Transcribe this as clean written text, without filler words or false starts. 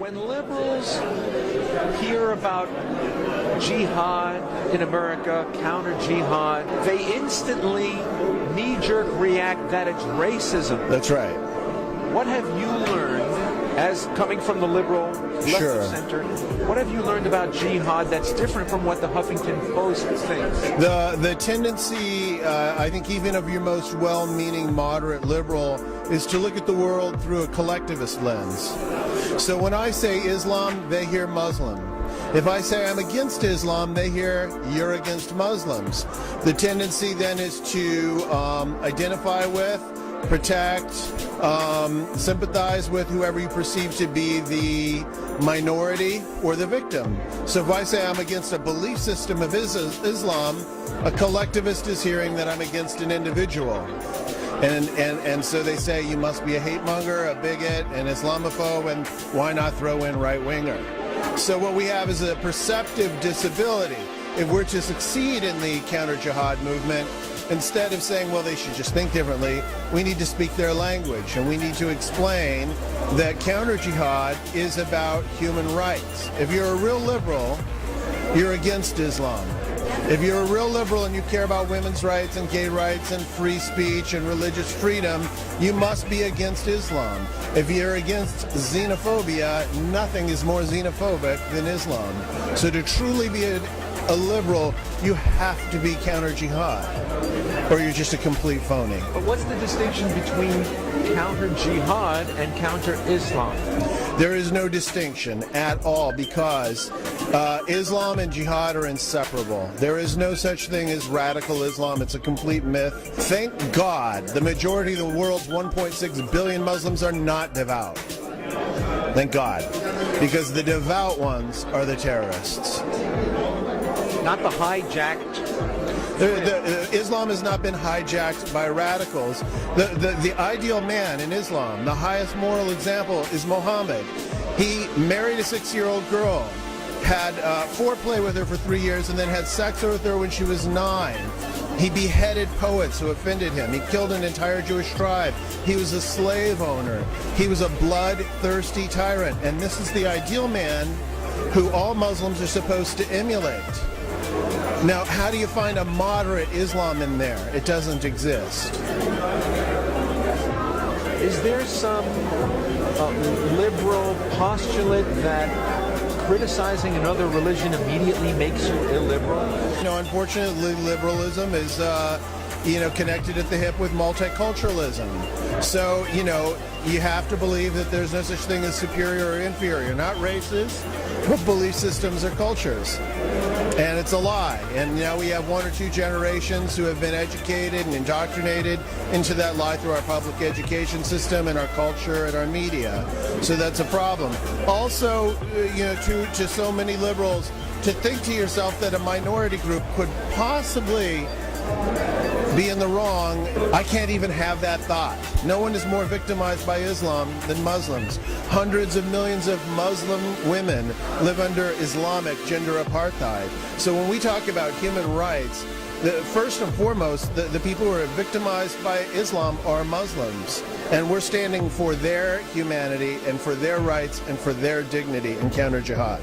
When liberals hear about jihad in America, counter-jihad, they instantly knee-jerk react that it's racism. That's right. What have you learned, as coming from the liberal left of center, what have you learned about jihad that's different from what the Huffington Post thinks? The tendency, I think even of your most well-meaning moderate liberal, is to look at the world through a collectivist lens. So when I say Islam, they hear Muslim. If I say I'm against Islam, they hear you're against Muslims. The tendency then is to identify with, protect, sympathize with whoever you perceive to be the minority or the victim. So if I say I'm against a belief system of Islam, a collectivist is hearing that I'm against an individual. And so they say you must be a hate monger, a bigot, an Islamophobe, and why not throw in right-winger? So what we have is a perceptive disability. If we're to succeed in the counter-jihad movement, instead of saying, well, they should just think differently, we need to speak their language, and we need to explain that counter-jihad is about human rights. If you're a real liberal, you're against Islam. If you're a real liberal and you care about women's rights and gay rights and free speech and religious freedom, you must be against Islam. If you're against xenophobia, nothing is more xenophobic than Islam. So to truly be a liberal, you have to be counter-jihad, or you're just a complete phony. But what's the distinction between counter-jihad and counter-Islam? There is no distinction at all, because Islam and jihad are inseparable. There is no such thing as radical Islam. It's a complete myth. Thank God the majority of the world's 1.6 billion Muslims are not devout. Thank God. Because the devout ones are the terrorists. Not the hijacked. Islam has not been hijacked by radicals. The ideal man in Islam, the highest moral example, is Muhammad. He married a 6-year-old girl, had foreplay with her for 3 years, and then had sex with her when she was 9. He beheaded poets who offended him. He killed an entire Jewish tribe. He was a slave owner. He was a bloodthirsty tyrant. And this is the ideal man who all Muslims are supposed to emulate. Now, how do you find a moderate Islam in there? It doesn't exist. Is there some liberal postulate that criticizing another religion immediately makes you illiberal? Unfortunately, liberalism is, connected at the hip with multiculturalism. So, you have to believe that there's no such thing as superior or inferior, not races, but belief systems or cultures. And it's a lie. And now we have 1 or 2 generations who have been educated and indoctrinated into that lie through our public education system and our culture and our media. So that's a problem. Also, to so many liberals, to think to yourself that a minority group could possibly be in the wrong, I can't even have that thought. No one is more victimized by Islam than Muslims. Hundreds of millions of Muslim women live under Islamic gender apartheid. So when we talk about human rights, first and foremost, the people who are victimized by Islam are Muslims. And we're standing for their humanity and for their rights and for their dignity in counter-jihad.